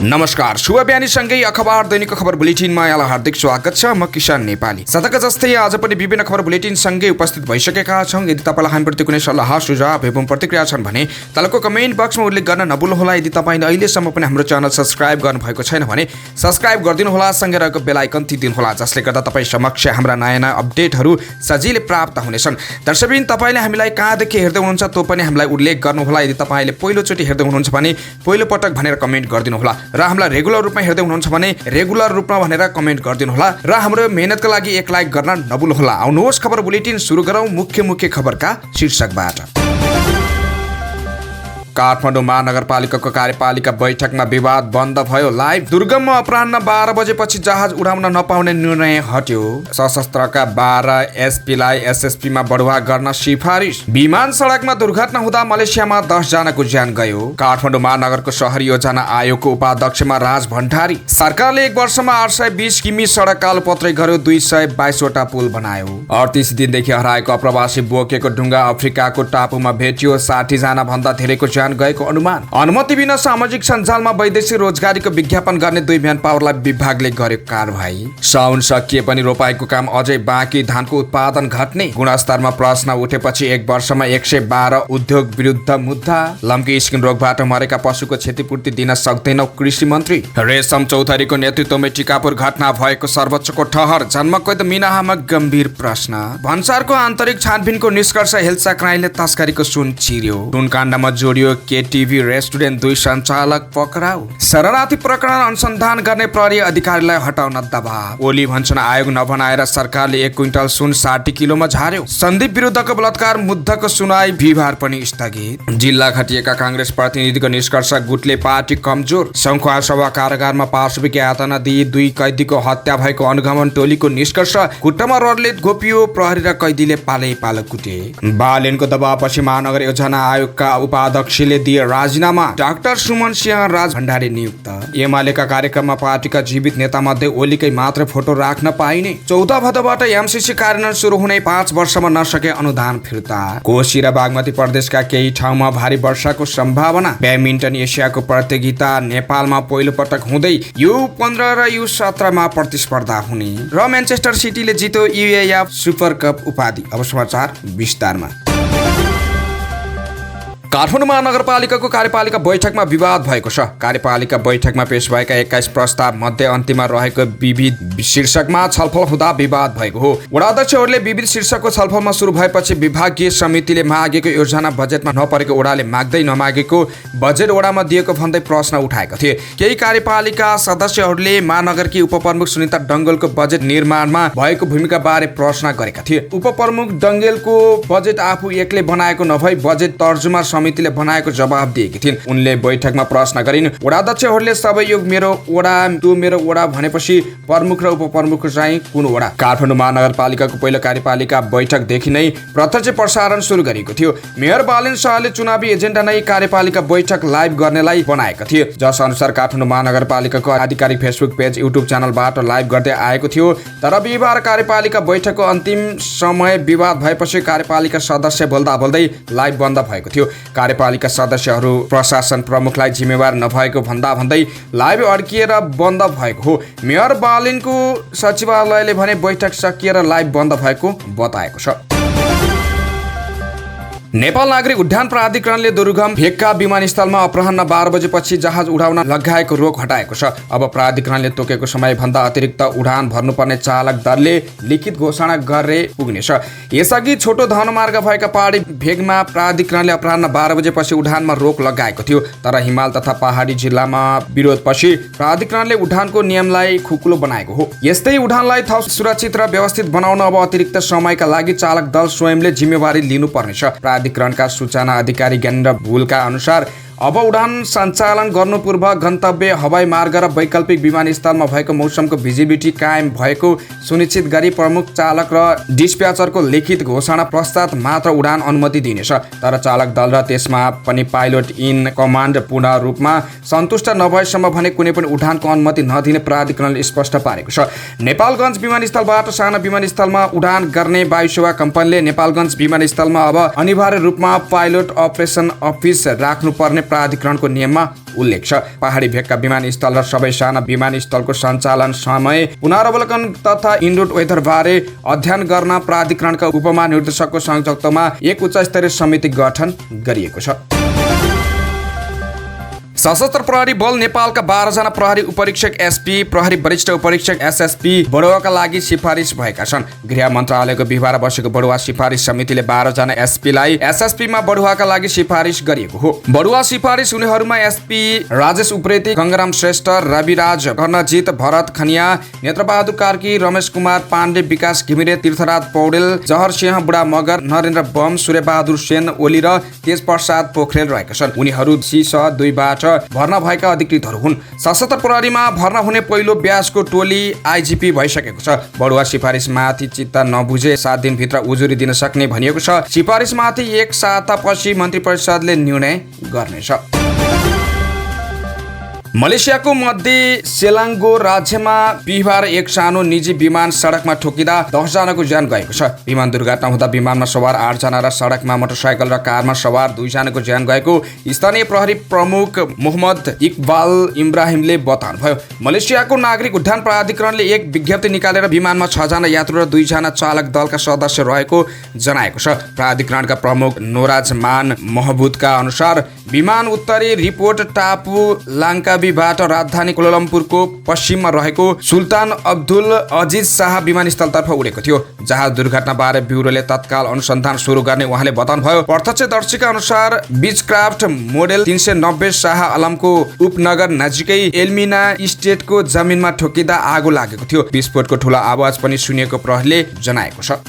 नमस्कार, शुभ बिहानीसँगै अखबार दैनिक खबर बुलेटिनमा यहाँलाई हार्दिक स्वागत छ। म किसान नेपाली। सधैँका जस्तै आज पनि विभिन्न खबर बुलेटिनसँगै उपस्थित भइसकेका छौँ। यदि तपाईँलाई हामीप्रति कुनै सल्लाह सुझाव एवं प्रतिक्रिया छन् भने तलको कमेन्ट बक्समा उल्लेख गर्न नभुल्नुहोला। यदि तपाईँले अहिलेसम्म पनि हाम्रो च्यानल सब्स्क्राइब गर्नुभएको छैन भने सब्स्क्राइब गरिदिनुहोला, सँगै रहेको बेल आइकन थिचिदिनुहोला, जसले गर्दा तपाईँ समक्ष हाम्रा नयाँ अपडेटहरू सजिलै प्राप्त हुनेछन्। दर्शकवृन्द, तपाईँले हामीलाई कहाँदेखि हेर्दै हुनुहुन्छ त्यो पनि हामीलाई उल्लेख गर्नुहोला। यदि तपाईँले पहिलोचोटि हेर्दै हुनुहुन्छ भने पहिलो पटक भनेर कमेन्ट गरिदिनुहोला र हामीलाई रेगुलर रूपमा हेर्दै हुनुहुन्छ भने रेगुलर रूपमा भनेर कमेन्ट गरिदिनुहोला र हाम्रो मेहनतका लागि एक लाइक गर्न नभुल्नुहोला। आउनुहोस् खबर बुलेटिन सुरु गरौँ मुख्य खबरका शीर्षकबाट। काठमाडौँ महानगरपालिकाको कार्यपालिका बैठकमा विवाद बन्द भयो। लाइभ दुर्गममा अपराह्न 12 बजेपछि जहाज उडाउन नपाउने निर्णय हट्यो। सशस्त्रका 12 एसपीलाई एसएसपीमा बढुवा गर्न सिफारिस। विमान सडकमा दुर्घटना हुँदा मलेसियामा 10 जनाको ज्यान गयो। काठमाडौँ महानगरको शहरी योजना आयोगको उपाध्यक्षमा राज भण्डारी। सरकारले 1 वर्षमा 820 किमी सडक कालोपत्रै गर्यो, 222 वटा पुल बनायो। 38 दिनदेखि हराएको अप्रवासी बोकेको ढुङ्गा अफ्रिकाको टापुमा भेटियो। 60 जना भन्दा धेरैको ज्यान गएको अनुमान। अनुमति बिना सामाजिक सञ्जालमा वैदेशिक रोजगारीको विज्ञापन गर्ने 2 म्यान पावरलाई विभागले गरेको कारबाही। साउन सकिए पनि रोपाईको काम अझै बाँकी, धानको उत्पादन घट्ने। गुणस्तरमा प्रश्न उठेपछि 1 वर्षमा 112 उद्योग विरुद्ध मुद्दा। लम्की स्किन रोगबाट मरेका पशुको क्षतिपूर्ति दिन सक्दैनौ कृषि मन्त्री। रेशम चौधरीको नेतृत्वमा टिकापुर घटना भएको सर्वोच्चको ठहर। जन्मकैद मिनाहामा गम्भीर प्रश्न। भन्सारको आन्तरिक छानबिनको निष्कर्ष हेल्सा क्राइले तस्करीको सुन चिर्यो। टुनकाण्डमा जोडियो केटिभी रेस्टुरेन्ट 2 सञ्चालक पक्राउ। शरणार्थी प्रकरण अनुसन्धान गर्ने प्रहरी अधिकारीलाई हटाउन दबाव। ओली भन्छन् आयोग नबनाएर सरकारले 1 क्विन्टल सुन 60 किलोमा झार्यो। सन्दीप विरुद्धको बलात्कार मुद्दाको सुनाई बिहिबार पनि स्थगित। जिल्ला खटिएका काङ्ग्रेस प्रतिनिधिको निष्कर्ष गुटले पार्टी कमजोर। सङ्खुवासभा कारागारमा पार्श्विक यातना दिई 2 कैदीको हत्या भएको अनुगमन टोलीको निष्कर्ष। खुट्टामा रडले घोपियो, प्रहरी र कैदीले पालो कुटे। बालेनको दबावपछि महानगर योजना आयोगका उपाध्यक्षले दिए राजीनामा। डाक्टर सुमन सिंह राज भण्डारी नियुक्त। एमालेका कार्यक्रममा पार्टीका जीवित नेता मध्ये ओलीकै मात्र फोटो राख्न पाइने। 14 भदौबाट एमसीसी कार्यान्वयन सुरु हुने 5 वर्षमा नसके अनुदान फिर्ता। कोशी र बागमती प्रदेशका केही ठाउँमा भारी वर्षाको सम्भावना। ब्याडमिन्टन एसियाको प्रतियोगिता नेपालमा पहिलो पटक हुँदै U15 र U17 मा प्रतिस्पर्धा हुने र म्यानचेस्टर सिटीले जित्यो UEFA सुपर कप उपाधि। अब समाचार विस्तारमा। काठमाडौँ महानगरपालिकाको कार्यपालिका बैठकमा विवाद भएको छ। कार्यपालिका बैठकमा पेश भएका 21 प्रस्ताव मध्ये अन्तिममा रहेको विविध शीर्षकमा छलफल हुँदा विवाद भएको हो। वडाध्यक्षहरूले विविध शीर्षकको छलफलमा सुरु भएपछि विभागीय समितिले मागेको योजना बजेटमा नपरेको ओडाले माग्दै नमागेको बजेट ओडामा दिएको भन्दै प्रश्न उठाएका थिए। केही कार्यपालिका सदस्यहरूले महानगरकी उपप्रमुख सुनिता डङ्गेलको बजेट निर्माणमा भएको भूमिका बारे प्रश्न गरेका थिए। उपप्रमुख डङ्गेलको बजेट आफू एक्लै बनाएको नभई बजेट तर्जुमा समितिले बनाएको जवाब दिएकी थिइन्। उनले बैठकमा प्रश्न गरिन्, वडाध्यक्षहरूले सबै यो मेरो वडा त्यो मेरो वडा भनेपछि प्रमुख र उपप्रमुख चाहिँ कुन वडा? काठमाडौँ महानगरपालिकाको पहिलो कार्यपालिका बैठकदेखि नै प्रत्यक्ष प्रसारण सुरु गरेको थियो। मेयर बालेन शाहले चुनावी एजेन्डा नै कार्यपालिका बैठक लाइभ गर्नेलाई बनाएका थिए, जस अनुसार काठमाडौँ महानगरपालिकाको आधिकारिक फेसबुक पेज, युट्युब च्यानलबाट लाइभ गर्दै आएको थियो। तर बिहिबार कार्यपालिका बैठकको अन्तिम समय विवाद भएपछि कार्यपालिका सदस्य बोल्दा बोल्दै लाइभ बन्द भएको थियो। कार्यपालिका सदस्यहरू प्रशासन प्रमुखलाई जिम्मेवार नभएको भन्दै लाइभ अड्किएर बन्द भएको हो। मेयर बालिनको सचिवालयले भने बैठक सकिएर लाइभ बन्द भएको बताएको छ। नेपाल नागरिक उड्डयन प्राधिकरणले दुर्गम भेगका विमानस्थलमा अपराह्न 12 बजेपछि जहाज उडाउन लगाएको रोक हटाएको छ। अब प्राधिकरणले तोकेको समयभन्दा अतिरिक्त उडान भर्नुपर्ने चालक दलले लिखित घोषणा गरे पुग्नेछ। यसअघि छोटो धनमार्ग भएका पहाडी भेगमा प्राधिकरणले अपराह्न 12 बजेपछि उडानमा रोक लगाएको थियो। तर हिमाल तथा पहाडी जिल्लामा विरोधपछि प्राधिकरणले उडानको नियमलाई खुकुलो बनाएको हो। यस्तै उडानलाई थप सुरक्षित र व्यवस्थित बनाउन अब अतिरिक्त समयका लागि चालक दल स्वयंले जिम्मेवारी लिनुपर्नेछ। प्राधिकरणका सूचना अधिकारी ज्ञानेन्द्र भुलका अनुसार अब उडान सञ्चालन गर्नु पूर्व गन्तव्य हवाई मार्ग र वैकल्पिक विमानस्थलमा भएको मौसमको भिजिबिलिटी कायम भएको सुनिश्चित गरी प्रमुख चालक र डिस्प्याचरको लिखित घोषणा पश्चात मात्र उडान अनुमति दिनेछ। तर चालक दल र त्यसमा पनि पाइलट इन कमान्ड पूर्ण रूपमा सन्तुष्ट नभएसम्म भने कुनै पनि उडानको अनुमति नदिने प्राधिकरणले स्पष्ट पारेको छ। नेपालगञ्ज विमानस्थलबाट साना विमानस्थलमा उडान गर्ने वायुसेवा कम्पनीले नेपालगञ्ज विमानस्थलमा अब अनिवार्य रूपमा पाइलट अपरेसन अफिस राख्नुपर्ने प्राधिकरणको नियममा उल्लेख छ। पहाडी भेगका विमानस्थल र सबै साना विमानस्थलको सञ्चालन समय पुनरावलोकन तथा इन्डोर वेदरबारे अध्ययन गर्न प्राधिकरणका उपमहानिर्देशकको संयोजकत्वमा एक उच्च स्तरीय समिति गठन गरिएको छ। सशस्त्र प्रहरी बल नेपालका 12 जना प्रहरी उपरीक्षक एसपी, प्रहरी वरिष्ठ उपरीक्षक एसएसपी बढुवाका लागि सिफारिस भएका छन्। गृह मन्त्रालयको बिहिबार बसेको बढुवा सिफारिस समितिले 12 जना एसपीलाई एसएसपीमा बढुवाका लागि सिफारिस गरिएको हो। बढुवा सिफारिस हुनेहरूमा एसपी राजेश उप्रेती, गंगाराम श्रेष्ठ, रविराज कर्णजित, भरत खनिया, नेत्रबहादुर कार्की, रमेश कुमार पाण्डे, विकास घिमिरे, तीर्थराज पौडेल, जहर सिंह बुढा मगर, नरेन्द्र बम, सूर्यबहादुर सेन ओली र तेज प्रसाद पोखरेल रहेका छन्। उनीहरू शीर्ष 2 बाट भर्ना भएका अधिकृतहरू हुन्। सशस्त्र प्रहरीमा भर्ना हुने पहिलो ब्याचको टोली आइजिपी भइसकेको छ। बढुवा सिफारिसमाथि चित्त नबुझे 7 दिनभित्र उजुरी दिन सक्ने भनिएको छ। सिफारिसमाथि 1 सातापछि मन्त्री परिषदले निर्णय गर्नेछ। मलेसियाको मध्य सेलाङ्गो राज्यमा बिहिबार एक सानो निजी विमान सडकमा ठोकिँदा 10 जनाको ज्यान गएको छ। विमान दुर्घटना हुँदा विमानमा सवार 8 जना र सडकमा मोटरसाइकल र कारमा सवार 2 जनाको ज्यान गएको स्थानीय प्रहरी प्रमुख मोहम्मद इकबाल इब्राहिमले बताउनुभयो। मलेसियाको नागरिक उड्डयन प्राधिकरणले एक विज्ञप्ति निकालेर विमानमा 6 जना यात्रु र 2 जना चालक दलका सदस्य रहेको जनाएको छ। प्राधिकरणका प्रमुख नोराजमान महबुदका अनुसार विमान उत्तरी रिपोर्ट टापु लाङ्कावीबाट राजधानी कोलालम्पुरको पश्चिममा रहेको सुल्तान अब्दुल अजिज शाह विमानस्थलतर्फ उडेको थियो। जहाज दुर्घटनाबारे ब्युरोले तत्काल अनुसन्धान सुरु गर्ने उहाँले बताउनुभयो। प्रत्यक्षदर्शीका अनुसार बीचक्राफ्ट मोडेल 390 शाह आलमको उपनगर नजिकै एल्मिना स्टेटको जमिनमा ठोकिँदा आगो लागेको थियो। विस्फोटको ठूलो आवाज पनि सुनिएको प्रहरीले जनाएको छ।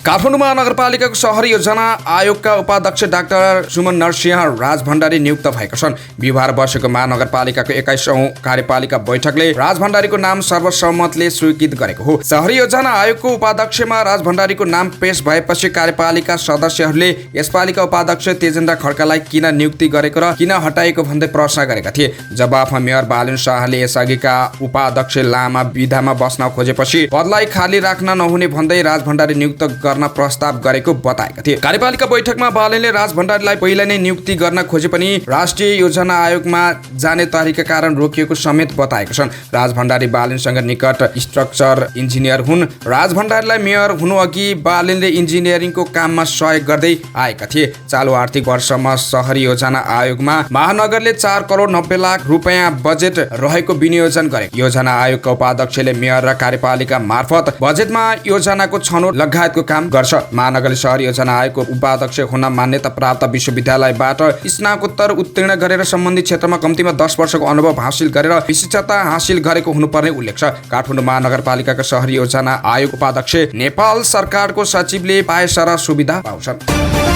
काठमाडौँ महानगरपालिकाको शहरी योजना आयोगका उपाध्यक्ष डाक्टर सुमन नरसिंह राजभण्डारी नियुक्त भएका छन्। बिहिबार बसेको महानगरपालिकाको 21औं कार्यपालिका बैठकले राजभण्डारीको नाम सर्वसम्मतले स्वीकृत गरेको हो। शहरी योजना आयोगको उपाध्यक्षमा राजभण्डारीको नाम पेश भएपछि कार्यपालिका सदस्यहरूले यसपालिका उपाध्यक्ष तेजेन्द्र खड्कालाई किन नियुक्ति गरेको र किन हटाएको भन्दै प्रश्न गरेका थिए। जवाफमा मेयर बालन शाहले यसअघिका उपाध्यक्ष लामा विधामा बस्न खोजेपछि पदलाई खाली राख्न नहुने भन्दै राजभण्डारी नियुक्त गर्न प्रस्ताव गरेको बताएका थिए। कार्यपालिका बैठकमा बालनले राजभण्डारीलाई पहिला नै नियुक्ति गर्न खोजे पनि राष्ट्रिय योजना आयोगमा जाने तरिका कारण रोकिएको समेत बताएका छन्। राजभण्डारी बालनसँग निकट स्ट्रक्चर इन्जिनियर हुन्। राजभण्डारीलाई मेयर हुनु अघि बालनले इन्जिनियरिङको काममा सहयोग गर्दै आएका थिए। चालु आर्थिक वर्षमा शहरी योजना आयोगमा महानगरले 4 करोड 90 लाख रुपैयाँ बजेट रहेको विनियोजन गरेको योजना आयोगका उपाध्यक्षले मेयर र कार्यपालिका मार्फत बजेटमा योजनाको छनौट लगायतको काम गर्छ। महानगरले शहरी योजना आयोगको उपाध्यक्ष हुन मान्यता प्राप्त विश्वविद्यालयबाट स्नातकोत्तर उत्तीर्ण गरेर सम्बन्धित क्षेत्रमा कम्तीमा 10 वर्षको अनुभव हासिल गरेर विशिष्टता हासिल गरेको हुनुपर्ने उल्लेख छ। काठमाडौँ महानगरपालिकाका शहरी योजना आयोग उपाध्यक्ष नेपाल सरकारको सचिवले पाए सारा सुविधा पाउँछन्।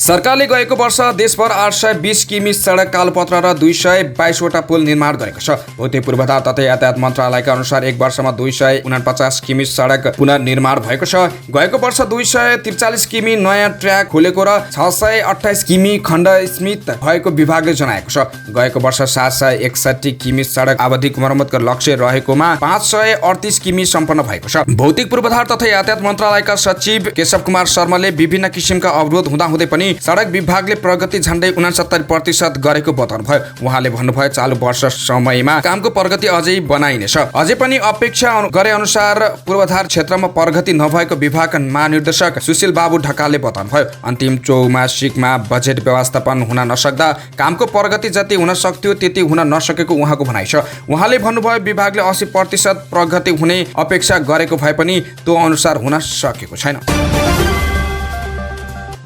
सरकारले गएको वर्ष देशभर 820 किमी सडक कालोपत्र र 222 वटा पुल निर्माण गरेको छ। भौतिक पूर्वाधार तथा यातायात मन्त्रालयका अनुसार एक वर्षमा 249 किमी सडक पुनर्निर्माण भएको छ। गएको वर्ष 243 किमी नयाँ ट्र्याक खोलेको र 628 किमी खण्ड स्मित भएको विभागले जनाएको छ। गएको वर्ष 761 किमी सडक आवधिक मर्मतको लक्ष्य रहेकोमा 538 किमी सम्पन्न भएको छ। भौतिक पूर्वाधार तथा यातायात मन्त्रालयका सचिव केशव कुमार शर्माले विभिन्न किसिमका अवरोध हुँदाहुँदै पनि सडक विभागले प्रगति झण्डै 69% गरेको बताउनुभयो। उहाँले भन्नुभयो चालु वर्ष समयमा कामको प्रगति अझै बनाइनेछ। अझै पनि अपेक्षा गरे अनुसार पूर्वाधार क्षेत्रमा प्रगति नभएको विभागका महानिर्देशक सुशील बाबु ढकालले बताउनुभयो। अन्तिम चौमासिकमा बजेट व्यवस्थापन हुन नसक्दा कामको प्रगति जति हुन सक्थ्यो त्यति हुन नसकेको उहाँको भनाइ छ। उहाँले भन्नुभयो विभागले 80% प्रगति हुने अपेक्षा गरेको भए पनि त्यो अनुसार हुन सकेको छैन।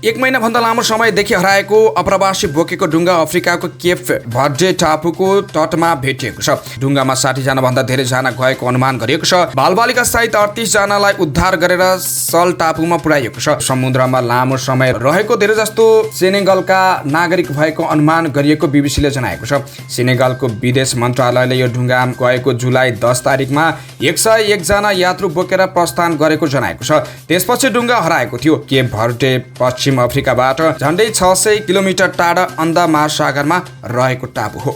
1 महिनाभन्दा लामो समयदेखि हराएको अप्रवासी बोकेको डुङ्गा अफ्रिकाको केप भर्डे टापुको तटमा भेटिएको छ। डुङ्गामा 60 जना भन्दा धेरै जना गएको अनुमान गरिएको छ। बालबालिका सहित 38 जनालाई उद्धार गरेर सल टापुमा पुर्याइएको छ। समुद्रमा लामो समय रहेको धेरै जस्तो सेनेगलका नागरिक भएको अनुमान गरिएको बीबीसीले जनाएको छ। सेनेगलको विदेश मन्त्रालयले यो डुङ्गा गएको जुलाई 10 तारिकमा 101 जना यात्रु बोकेर प्रस्थान गरेको जनाएको छ। त्यसपछि डुङ्गा हराएको थियो। केप भर्डे पश्चिम अफ्रिकाबाट झन्डै 600 किलोमिटर टाढा अन्ध महासागरमा रहेको टापु हो।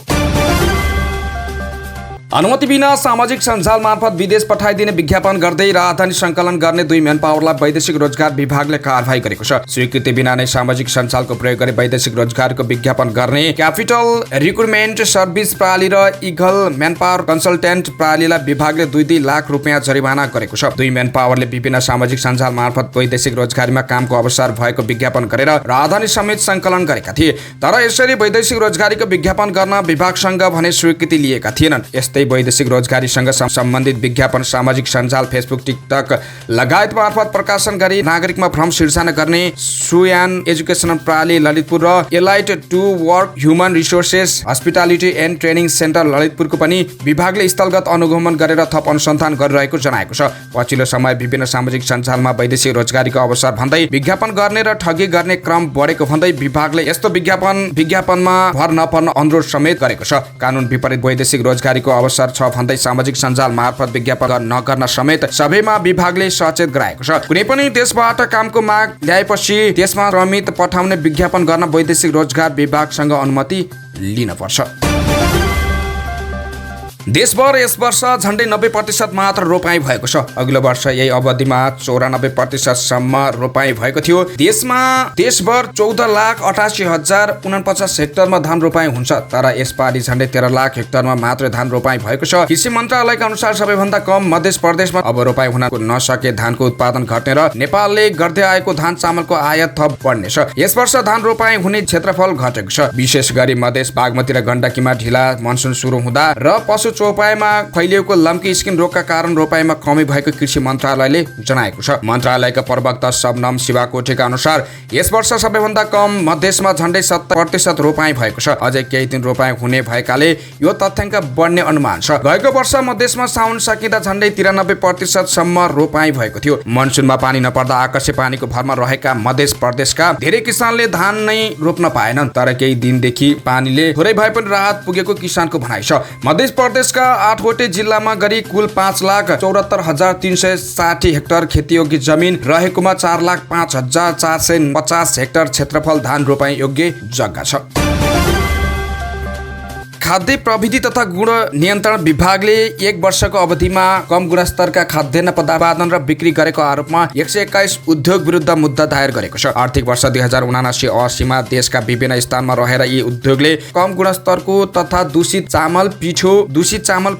अनुमति बिना सामाजिक सञ्जाल मार्फत विदेश पठाइदिने विज्ञापन गर्दै राजधानी सङ्कलन गर्ने 2 म्यान पावरलाई वैदेशिक रोजगार विभागले कारबाही गरेको छ। स्वीकृति बिना नै सामाजिक सञ्जालको प्रयोग गरी वैदेशिक रोजगारको विज्ञापन गर्ने क्यापिटल रिक्रुटमेन्ट सर्भिस प्रणाली र इगल म्यान पावर कन्सल्टेन्ट प्रणालीलाई विभागले 2 लाख रुपियाँ जरिवाना गरेको छ। 2 म्यान पावरले विभिन्न सामाजिक सञ्जाल मार्फत वैदेशिक रोजगारीमा कामको अवसर भएको विज्ञापन गरेर राजधानी समेत सङ्कलन गरेका थिए। तर यसरी वैदेशिक रोजगारीको विज्ञापन गर्न विभागसँग भने स्वीकृति लिएका थिएनन्। यस्तै वैदेशिक रोजगारीसँग सम्बन्धित विज्ञापन सामाजिक सञ्जाल फेसबुक, टिकटक लगायत मार्फत प्रकाशन गरी नागरिकमा भ्रम सिर्जना गर्ने सुयान एजुकेसनल प्रणाली ललितपुर र elite to work human resources hospitality and training centre ललितपुरको पनि विभागले स्थलगत अनुगमन गरेर थप अनुसन्धान गरिरहेको जनाएको छ। पछिल्लो समय विभिन्न सामाजिक सञ्जालमा वैदेशिक रोजगारीको अवसर भन्दै विज्ञापन गर्ने र ठगी गर्ने क्रम बढेको भन्दै विभागले यस्तो विज्ञापनमा भर नपर्न अनुरोध समेत गरेको छ। कानुन विपरीत वैदेशिक रोजगारीको अवसर छ भन्दै सामाजिक सञ्जाल मार्फत विज्ञापन नगर्न समेत सबैमा विभागले सचेत गराएको छ। कुनै पनि देशबाट कामको माग ल्याएपछि देशमा श्रमिक पठाउने विज्ञापन गर्न वैदेशिक रोजगार विभागसँग अनुमति लिन पर्छ। देशभर यस वर्ष झन्डै 90% मात्र रोपाई भएको छ। अघिल्लो वर्ष यही अवधिमा 94% सम्म रोपाई भएको थियो। देशभर 14,88,049 हेक्टरमा धान रोपाई हुन्छ, तर यसपालि झन्डै 13 लाख हेक्टरमा मात्र धान रोपाई भएको छ। कृषि मन्त्रालयका अनुसार सबैभन्दा कम मध्य प्रदेशमा अब रोपाई हुन नसके धानको उत्पादन घट्ने र नेपालले गर्दै आएको धान चामलको आयात थप बढ्नेछ। यस वर्ष धान रोपाई हुने क्षेत्रफल घटेको छ। विशेष गरी मधेस, बागमती र गण्डकीमा ढिला मनसुन सुरु हुँदा र पशु चौपाईमा फैलिएको लम्की स्किन रोगका कारण रोपाईमा कमी भएको कृषि मन्त्रालयले जनाएको छ। मन्त्रालयका प्रवक्ता शबनम शिवाकोटीका अनुसार यस वर्ष सबैभन्दा कम मधेसमा झन्डै 70% रोपाई भएको छ। अझै केही दिन रोपाई हुने भएकाले यो तथ्याङ्क बढ्ने अनुमान छ। गएको वर्ष मधेसमा साउन सकिँदा झन्डै 93% सम्म रोपाई भएको थियो। मनसुनमा पानी नपर्दा आकाशे पानीको भरमा रहेका मध्य प्रदेशका धेरै किसानले धान नै रोप्न पाएनन्, तर केही दिनदेखि पानीले थोरै भए पनि राहत पुगेको किसानको भनाइ छ। मध्य प्रदेशका 8वटै जिल्लामा गरी कुल 5,74,360 हेक्टर खेतीयोग्य जमिन रहेकोमा 4,05,450 हेक्टर क्षेत्रफल धान रोपाई योग्य जग्गा छ। खाद्य प्रविधि तथा गुण नियन्त्रण विभागले 1 वर्षको अवधिमा कम गुणस्तरका खाद्यान्न पदार्थ उत्पादन र बिक्री गरेको आरोपमा 121 उद्योग विरुद्ध मुद्दा दायर गरेको छ। आर्थिक वर्ष 2079-80 मा देशका विभिन्न स्थानमा रहेर यी उद्योगले कम गुणस्तरको तथा दूषित चामल,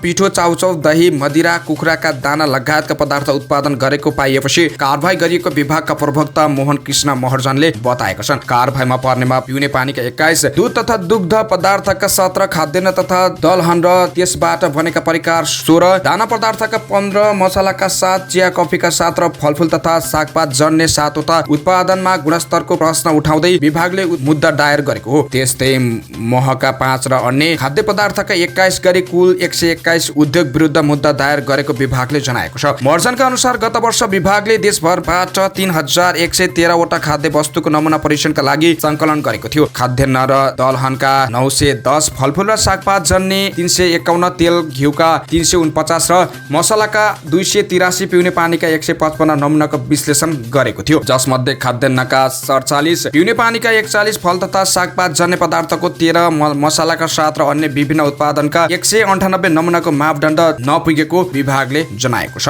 पिठो, चाउचाउ, दही, मदिरा, कुखुराका दाना लगायतका पदार्थ उत्पादन गरेको पाइएपछि कारबाही गरिएको विभागका प्रवक्ता मोहन कृष्ण महर्जनले बताएका छन्। कारबाहीमा पर्नेमा पिउने पानीका 21, दूध तथा दुग्ध पदार्थका 17, खाद्यान्न तथा दलहन र त्यसबाट बनेका परिकार 16, दाना पदार्थका 15, मसलाका 7, चिया कफीका 7 र फलफुल तथा सागपात जन्य 7 वटा उत्पादनमा गुणस्तरको प्रश्न उठाउँदै विभागले मुद्दा दायर गरेको हो। त्यस्तै महका 5 र अन्य खाद्य पदार्थका 21 गरी कुल 121 उद्योग विरुद्ध मुद्दा दायर गरेको विभागले जनाएको छ। महर्जनका अनुसार गत वर्ष विभागले देशभरबाट 3,113 वटा खाद्य वस्तुको नमुना परीक्षणका लागि सङ्कलन गरेको थियो। खाद्यान्न र दलहनका 910, फलफुल र सागपात जन्य 351, तेल घिउका 349 र मसलाका 283, पिउने पानीका 155 नमुनाको विश्लेषण गरेको थियो, जसमध्ये खाद्यान्नका 47, पिउने पानीका 41, फल तथा सागपात जन्य पदार्थको 13, मसलाका 7 र अन्य विभिन्न उत्पादनका 198 नमुनाको मापदण्ड नपुगेको विभागले जनाएको छ।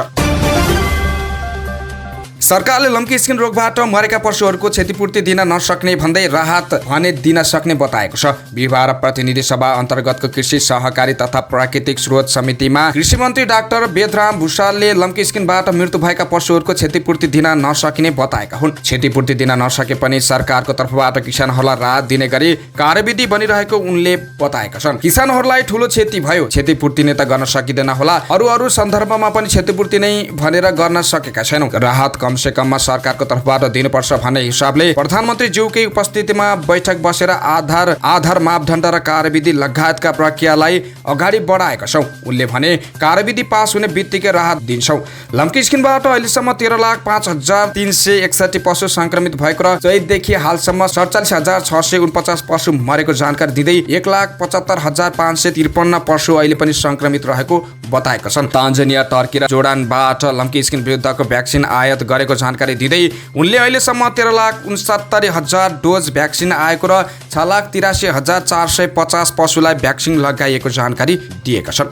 सरकारले लम्की स्किन रोगबाट मरेका पशुहरूको क्षतिपूर्ति दिन नसक्ने भन्दै राहत भने दिन सक्ने बताएको छ। बिहिबार प्रतिनिधि सभा अन्तर्गतको कृषि सहकारी तथा प्राकृतिक स्रोत समितिमा कृषि मन्त्री डाक्टर वेदराम भुषालले लम्की स्किनबाट मृत्यु भएका पशुहरूको क्षतिपूर्ति दिन नसकिने बताएका हुन्। क्षतिपूर्ति दिन नसके पनि सरकारको तर्फबाट किसानहरूलाई राहत दिने गरी कार्यविधि बनिरहेको उनले बताएका छन्। किसानहरूलाई ठूलो क्षति भयो, क्षतिपूर्ति नै त गर्न सकिँदैन होला, अरू सन्दर्भमा पनि क्षतिपूर्ति नै भनेर गर्न सकेका छैनौँ। राहत कमसे कममा सरकारको तर्फबाट दिनुपर्छ भन्ने हिसाबले प्रधानमन्त्री ज्यूकै उपस्थितिमा बैठक बसेर आधार मापदण्ड र कार्यविधि लगायतका प्रक्रियालाई अगाडि बढाएका छौँ। उनले भने कार्यविधि पास हुने बित्तिकै राहत दिन्छौँ। लम्की स्किनबाट अहिलेसम्म 13,05,361 पशु संक्रमित भएको र चैतदेखि हालसम्म 47,649 पशु मरेको जानकारी दिँदै 1,75,553 पशु अहिले पनि संक्रमित रहेको बताएका छन्। तान्जानिया, टर्की र जोर्डानबाट लम्की स्किन विरुद्धको भ्याक्सिन आयात गरेको जानकारी दिँदै उनले अहिलेसम्म 13,69,000 डोज भ्याक्सिन आएको र 6,83,450 पशुलाई भ्याक्सिन लगाइएको जानकारी दिएका छन्।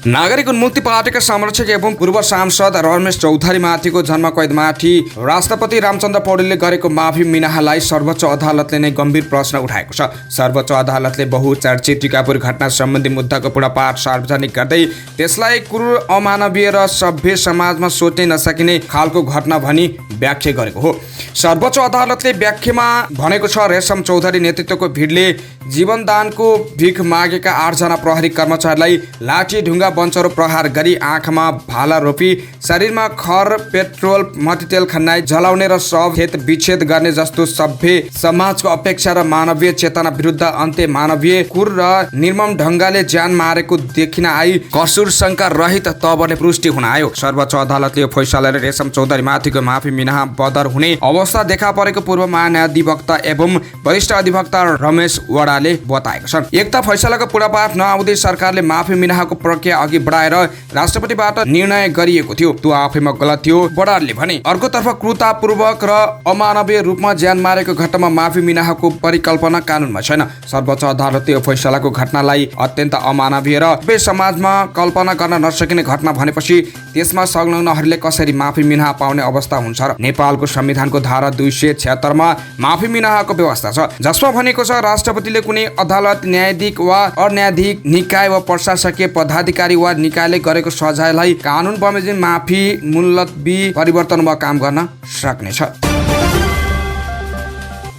नागरिक उन्मुक्ति पार्टीका संरक्षक एवं पूर्व सांसद रमेश चौधरीमाथिको जन्मकैदमाथि राष्ट्रपति रामचन्द्र पौडेलले गरेको माफी मिनाहालाई सर्वोच्च अदालतले नै गम्भीर प्रश्न उठाएको छ। सर्वोच्च अदालतले बहुचर्चित टिकापुर घटना सम्बन्धी मुद्दाको पूर्णपाठ सार्वजनिक गर्दै त्यसलाई क्रूर, अमानवीय र सभ्य समाजमा सोच्नै नसकिने खालको घटना भनी व्याख्या गरेको हो। सर्वोच्च अदालतले व्याख्यामा भनेको छ, रेशम चौधरी नेतृत्वको भिडले जीवनदानको भिख मागेका 8 जना प्रहरी कर्मचारीलाई लाठी, ढुङ्गा, बन्चरो प्रहार गरी आँखामा भाला रोपी, शरीरमा खर, पेट्रोल, मट्टीतेल खन्याई, जलाउने र शव खेत विच्छेद गर्ने जस्तो सभ्य समाजको अपेक्षा र मानवीय चेतना विरुद्ध अन्त्य मानवीय, क्रूर र निर्मम ढङ्गले ज्यान मारेको देखिन आई कसुर शङ्का रहित तबले पुष्टि हुन आयो। सर्वोच्च अदालतले यो फैसलाले रेशम चौधरी माथिको माफी मिनाहा बदर हुने अवस्था देखा परेको पूर्व महाधिवक्ता एवं वरिष्ठ अधिवक्ता रमेश वडाले बताएको छ। एक त फैसलाको पूर्णपाठ नआउँदै सरकारले माफी मिनाहाको प्रक्रिया अघि बढाएर राष्ट्रपतिबाट निर्णय गरिएको थियो, त्यो आफैमा गलत थियो बडालले भने। अर्कोतर्फ क्रूरतापूर्वक र अमानवीय रूपमा ज्यान मारेको घटनामा माफी मिनाहाको परिकल्पना कानुनमा छैन। सर्वोच्च अदालतले यो फैसलाको घटनालाई अत्यन्त अमानवीय र सभ्य समाजमा कल्पना गर्न नसकिने घटना भनेपछि त्यसमा संलग्नहरूले कसरी माफी मिनाहा पाउने अवस्था हुन्छ र? नेपालको संविधानको धारा 276 मा माफी मिनाहाको व्यवस्था छ, जसमा भनेको छ राष्ट्रपतिले कुनै अदालत, न्यायाधीश वा अन्यायाधीश निकाय वा प्रशासकीय पदाधिकारी वा निकायले गरेको सजायलाई कानुन बमोजिम माफी, मुलतवी, परिवर्तन वा काम गर्न सक्नेछ।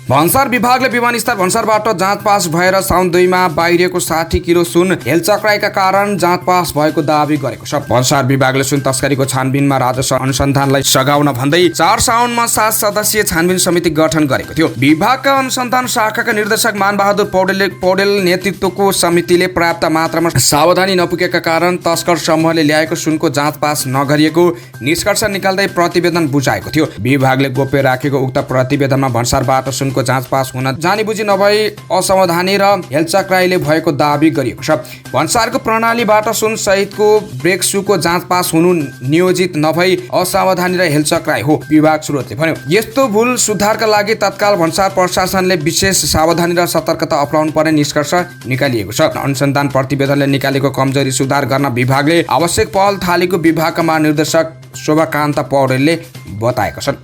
भन्सार विभागले विमानस्थल भन्सारबाट जाँच पास भएर साउन 2 मा बाहिरिएको 60 किलो सुन हेलचक्राइका कारण जाँच पास भएको दावी गरेको छ। भन्सार विभागले सुन तस्करीको छानबिनमा राजस्व अनुसन्धानलाई सघाउन भन्दै 4 साउनमा 7 सदस्यीय छानबिन समिति गठन गरेको थियो। विभागका अनुसन्धान शाखाका निर्देशक मानबहादुर पौडेल नेतृत्वको समितिले पर्याप्त मात्रामा सावधानी नपुगेका कारण तस्कर समूहले ल्याएको सुनको जाँच पास नगरिएको निष्कर्ष निकाल्दै प्रतिवेदन बुझाएको थियो। विभागले गोप्य राखेको उक्त प्रतिवेदनमा भन्सारबाट सुनको जाँच पास हुन जानीबुझी नभई असावधानी र हेलचक्राइले भएको दावी गरिएको छ। भन्सारको प्रणालीबाट सुन सहितको ब्रेक सुको जाँच पास हुनु नियोजित नभई असावधानी र हेलचक्राइ हो, विभाग स्रोतले भन्यो। यस्तो भूल सुधारका लागि तत्काल भन्सार प्रशासनले विशेष सावधानी र सतर्कता अपनाउनु पर्ने निष्कर्ष निकालिएको छ। अनुसन्धान प्रतिवेदनले निकालेको कमजोरी सुधार गर्न विभागले आवश्यक पहल थालेको विभागका महानिर्देशक शोभाकान्त पौडेलले बताएका छन्।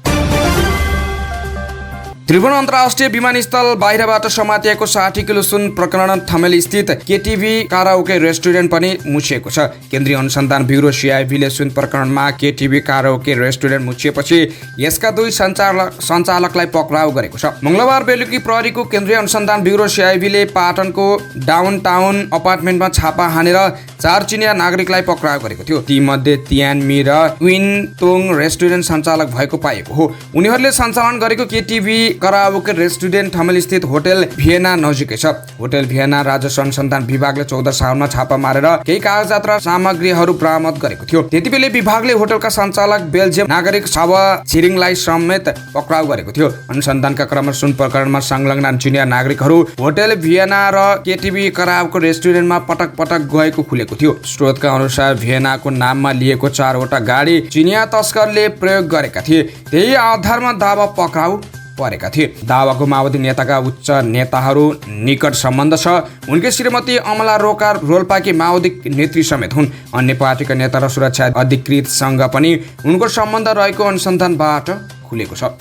त्रिभुवन अन्तर्राष्ट्रिय विमानस्थल बाहिरबाट समातिएको 60 किलो सुन प्रकरण थमेल स्थित केटिभी काराओके रेस्टुरेन्ट पनि मुछिएको छ। केन्द्रीय अनुसन्धान ब्युरो CIB ले सुन प्रकरणमा केटिभी काराओके रेस्टुरेन्ट मुछिएपछि यसका 2 सञ्चालकलाई पक्राउ गरेको छ। मंगलबार बेलुकी प्रहरीको केन्द्रीय अनुसन्धान ब्युरो CIB ले पाटनको डाउनटाउन अपार्टमेन्टमा छापा हानेर 4 चिनिया नागरिकलाई पक्राउ गरेको थियो। तीमध्ये तियानमी र विनतोङ रेस्टुरेन्ट सञ्चालक भएको पाएको हो। उनीहरूले सञ्चालन गरेको केटिभी कराओके रेस्टुरेन्ट थमेल स्थित होटल भियना नजिकै छ। होटल भियना राजस्व अनुसन्धान विभागले 14 साउनमा छापा मारेर केही कागजात र सामग्रीहरू बरामद गरेको थियो। त्यतिबेला विभागले होटलका सञ्चालक बेल्जियम नागरिक सावा छिरिङलाई समेत पक्राउ गरेको थियो। अनुसन्धानका क्रममा सुन प्रकरणमा संलग्न चिनिया नागरिकहरू होटल भियना र केटिभी कराओके रेस्टुरेन्टमा पटक पटक गएको खुलेको थियो। स्रोतका अनुसार भियनाको नाममा लिएको 4 वटा गाडी चिनिया तस्करले प्रयोग गरेका थिए। त्यही आधारमा दावा पक्राउ परेका थिए। दावाको माओवादी नेताका उच्च नेताहरू निकट सम्बन्ध छ। उनकी श्रीमती अमला रोका रोल्पाकी माओवादी नेत्री समेत हुन्। अन्य पार्टीका नेता र सुरक्षा अधिकृतसँग पनि उनको सम्बन्ध रहेको अनुसन्धानबाट खुलेको छ।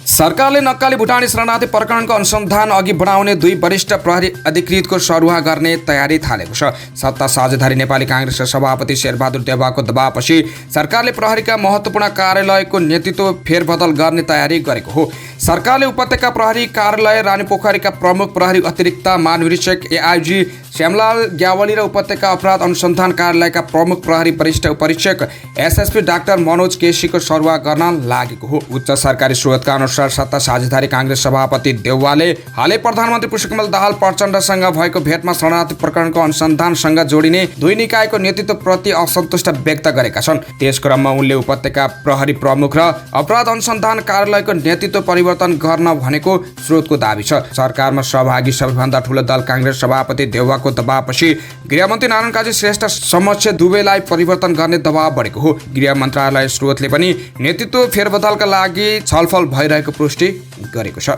सरकारले नक्काली भुटानी शरणार्थी प्रकरणको अनुसन्धान अघि बढाउने 2 वरिष्ठ प्रहरी अधिकृतको सरुवा गर्ने तयारी थालेको छ। सत्ता साझेदारी नेपाली काङ्ग्रेसका सभापति शेरबहादुर देउवाको दबावपछि सरकारले प्रहरीका महत्त्वपूर्ण कार्यालयको नेतृत्व फेरबदल गर्ने तयारी गरेको हो। सरकारले उपत्यका प्रहरी कार्यालय रानीपोखरीका प्रमुख प्रहरी अतिरिक्त महानिरीक्षक AIG श्यामलाल ग्यावाली र उपत्यका अपराध अनुसन्धान कार्यालयका प्रमुख प्रहरी वरिष्ठ उपरीक्षक SSP डाक्टर मनोज केसीको सरुवा गर्न लागेको हो। उच्च सरकारी स्रोतका अनुसार सत्ता साझेदारी काङ्ग्रेस सभापति देउवाले हालै प्रधानमन्त्री पुष्पकमल दाहाल प्रचण्डसँग भएको भेटमा शरणार्थी प्रकरणको अनुसन्धानसँग जोडिने 2 निकायको नेतृत्वप्रति असन्तुष्ट व्यक्त गरेका छन्। त्यस क्रममा उनले उपत्यका प्रहरी प्रमुख र अपराध अनुसन्धान कार्यालयको नेतृत्व परिवर्तन गर्न भनेको स्रोतको दावी छ। सरकारमा सहभागी सबैभन्दा ठूलो दल काङ्ग्रेस सभापति देउवाको दबावपछि गृहमन्त्री नारायण काजी श्रेष्ठ समक्ष दुवैलाई परिवर्तन गर्ने दबाव बढेको हो। गृह मन्त्रालय स्रोतले पनि नेतृत्व फेरबदलका लागि छलफल भइरहेको पुष्टि गरेको छ।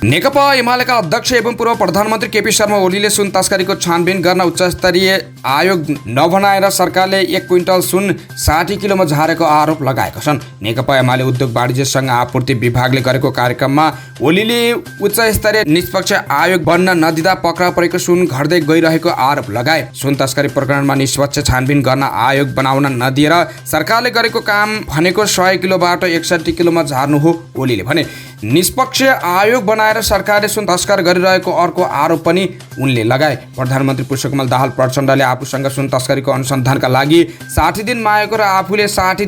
नेकपा एमालेका अध्यक्ष एवं पूर्व प्रधानमन्त्री केपी शर्मा ओलीले सुन तस्करीको छानबिन गर्न उच्चस्तरीय आयोग नबनाएर सरकारले 1 क्विन्टल सुन 60 किलोमा झारेको आरोप लगाएका छन्। नेकपा एमाले उद्योग वाणिज्य संघ आपूर्ति विभागले गरेको कार्यक्रममा ओलीले उच्चस्तरीय निष्पक्ष आयोग बन्न नदिँदा पक्राउ परेको सुन घट्दै गइरहेको आरोप लगाए। सुन तस्करी प्रकरणमा निष्पक्ष छानबिन गर्न आयोग बनाउन नदिएर सरकारले गरेको काम भनेको 100 किलोबाट 61 किलोमा झार्नु हो ओलीले भने। निष्पक्ष आयोग बनाएर सरकारले सुन तस्कर गरिरहेको अर्को आरोप पनि उनले लगाए। प्रधानमन्त्री पुष्पकमल दाहाल प्रचण्डले आफूसँग सुन तस्करीको अनुसन्धानका लागि 60 दिन मागेको र आफूले 60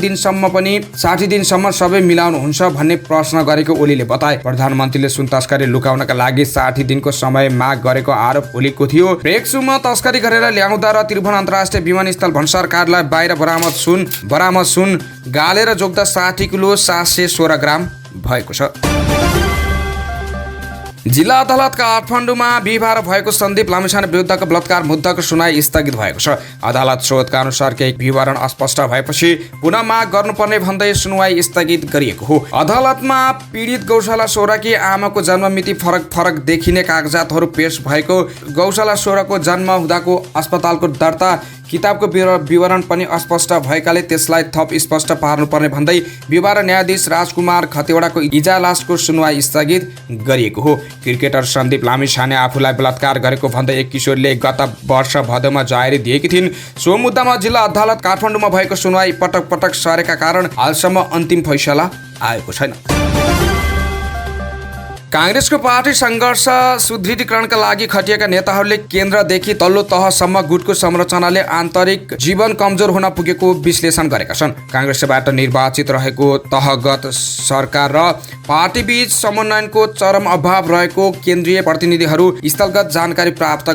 दिनसम्म सबै मिलाउनुहुन्छ भन्ने प्रश्न गरेको ओलीले बताए। प्रधानमन्त्रीले सुन तस्करी लुकाउनका लागि 60 दिनको समय माग गरेको आरोप ओलीको थियो। ब्रेक्सुमा तस्करी गरेर ल्याउँदा र त्रिभुवन अन्तर्राष्ट्रिय विमानस्थल भन्सार कार्यालय बाहिर बरामद सुन गालेर जोग्दा 60 किलो 716 ग्राम भएको छ। जिल्ला अदालत काठमाडौँमा बिहिबार भएको सन्दीप लामिछाने विरुद्धको बलात्कार मुद्दाको सुनाई स्थगित भएको छ। अदालत स्रोतका अनुसार केही विवरण अस्पष्ट भएपछि पुनः माग गर्नुपर्ने भन्दै सुनवाई स्थगित गरिएको हो। अदालतमा पीडित गौशाला सोराकी आमाको जन्ममिति फरक देखिने कागजातहरू पेश भएको, गौशाला सोराको जन्म हुँदाको अस्पतालको दर्ता किताबको विवरण पनि अस्पष्ट भएकाले त्यसलाई थप स्पष्ट पार्नुपर्ने भन्दै बिहिबार न्यायाधीश राजकुमार खतिवडाको इजलासको सुनवाई स्थगित गरिएको हो। क्रिकेटर सन्दीप लामिछाने आफूलाई बलात्कार गरेको भन्दै एक किशोरीले गत वर्ष भदौमा जाहेरी दिएकी थिइन्। सो मुद्दामा जिल्ला अदालत काठमाडौँमा भएको सुनवाई पटक सरेका कारण हालसम्म अन्तिम फैसला आएको छैन। काङ्ग्रेसको पार्टी सङ्घर्ष सुदृढीकरणका लागि खटिएका नेताहरूले केन्द्रदेखि तल्लो तहसम्म गुटको संरचनाले आन्तरिक जीवन कमजोर हुन पुगेको विश्लेषण गरेका छन्। काङ्ग्रेसबाट निर्वाचित रहेको तहगत सरकार र पार्टीबीच समन्वयनको चरम अभाव रहेको केन्द्रीय प्रतिनिधिहरूले स्थलगत जानकारी प्राप्त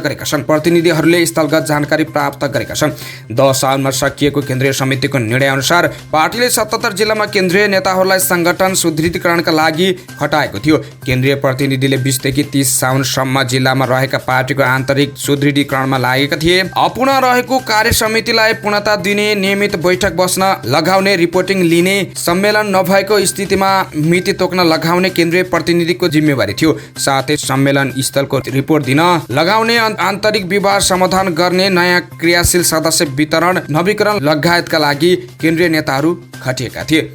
गरेका छन्। 10 सालमा सकिएको केन्द्रीय समितिको निर्णय अनुसार पार्टीले 77 जिल्लामा केन्द्रीय नेताहरूलाई सङ्गठन सुदृढीकरणका लागि खटाएको थियो। केन्द्रीय प्रतिनिधिले 20 देखि 30 साउनसम्म जिल्लामा रहेका पार्टीको आन्तरिक सुदृढीकरणमा लागेका थिए। अपूर्ण रहेको कार्य समितिलाई पूर्णता दिने, नियमित बैठक बस्न लगाउने, रिपोर्टिङ लिने, सम्मेलन नभएको स्थितिमा मिति तोक्न लगाउने केन्द्रीय प्रतिनिधिको जिम्मेवारी थियो। साथै सम्मेलन स्थलको रिपोर्ट दिन लगाउने, आन्तरिक विवाद समाधान गर्ने, नयाँ क्रियाशील सदस्य वितरण, नवीकरण लगायतका लागि केन्द्रीय नेताहरू खटिएका थिए।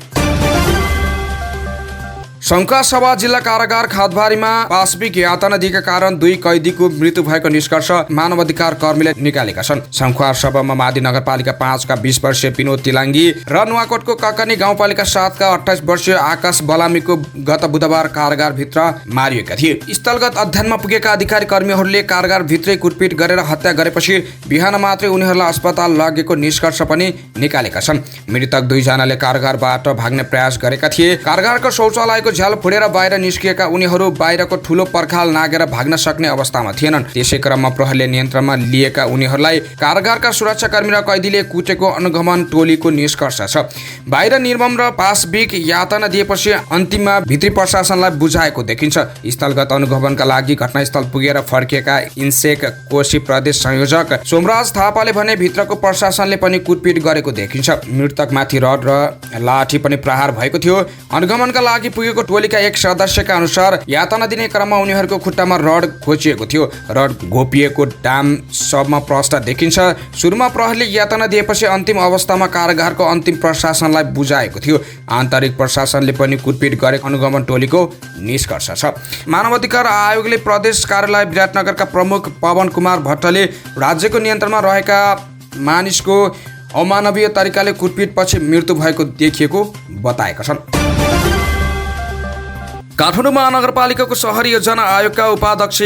शङ्खुवासभा जिल्ला कारागार खादबारीमा पाशविक यातना दिएका कारण 2 कैदीको मृत्यु भएको निष्कर्ष मानवाधिकार कर्मीले निकालेका छन्। शङ्खुवासभामा मादी नगरपालिका 5 का 20 वर्षीय विनोद तिलाङ्गी र नुवाकोटको ककनी गाउँपालिका 7 का 28 वर्षीय आकाश बलामीको गत बुधबार कारागारभित्र मारिएका थिए। स्थलगत अध्ययनमा पुगेका अधिकारी कर्मीहरूले कारागारभित्रै कुटपिट गरेर हत्या गरेपछि बिहान मात्रै उनीहरूलाई अस्पताल लगेको निष्कर्ष पनि निकालेका छन्। मृतक 2 जनाले कारागारबाट भाग्ने प्रयास गरेका थिए। कारागारको शौचालयको झ्याल फोडेर बाहिर निस्किएका उनीहरू बाहिरको ठूलो पर्खाल नागेर भाग्न सक्ने अवस्थामा थिएनन्। त्यसै क्रममा प्रहरीले नियन्त्रणमा लिएका उनीहरूलाई कारागारका सुरक्षाकर्मी र कैदीले कुटेको अनुगमन टोलीको निष्कर्ष छ। बाहिर निर्मम र पाशविक यातना दिएपछि अन्तिममा भित्री प्रशासनलाई बुझाएको देखिन्छ। स्थलगत अनुगमनका लागि घटनास्थल पुगेर फर्किएका इन्सेक कोशी प्रदेश संयोजक सोमराज थापाले भने भित्रको प्रशासनले पनि कुटपिट गरेको देखिन्छ। मृतकमाथि रड र लाठी पनि प्रहार भएको थियो। अनुगमनका लागि पुगेको टोलीका एक सदस्यका अनुसार यातना दिने क्रममा उनीहरूको खुट्टामा रड खोचिएको थियो। रड घोपिएको डाम सबमा प्रष्ट देखिन्छ। सुरुमा प्रहरीले यातना दिएपछि अन्तिम अवस्थामा कारागारको अन्तिम प्रशासनलाई बुझाएको थियो। आन्तरिक प्रशासनले पनि कुटपिट गरेको अनुगमन टोलीको निष्कर्ष छ। मानवाधिकार आयोगले प्रदेश कार्यालय विराटनगरका प्रमुख पवन कुमार भट्टले राज्यको नियन्त्रणमा रहेका मानिसको अमानवीय तरिकाले कुटपिटपछि मृत्यु भएको देखिएको बताएका छन्। काठमाडौँ महानगरपालिकाको शहरी योजना आयोगका उपाध्यक्ष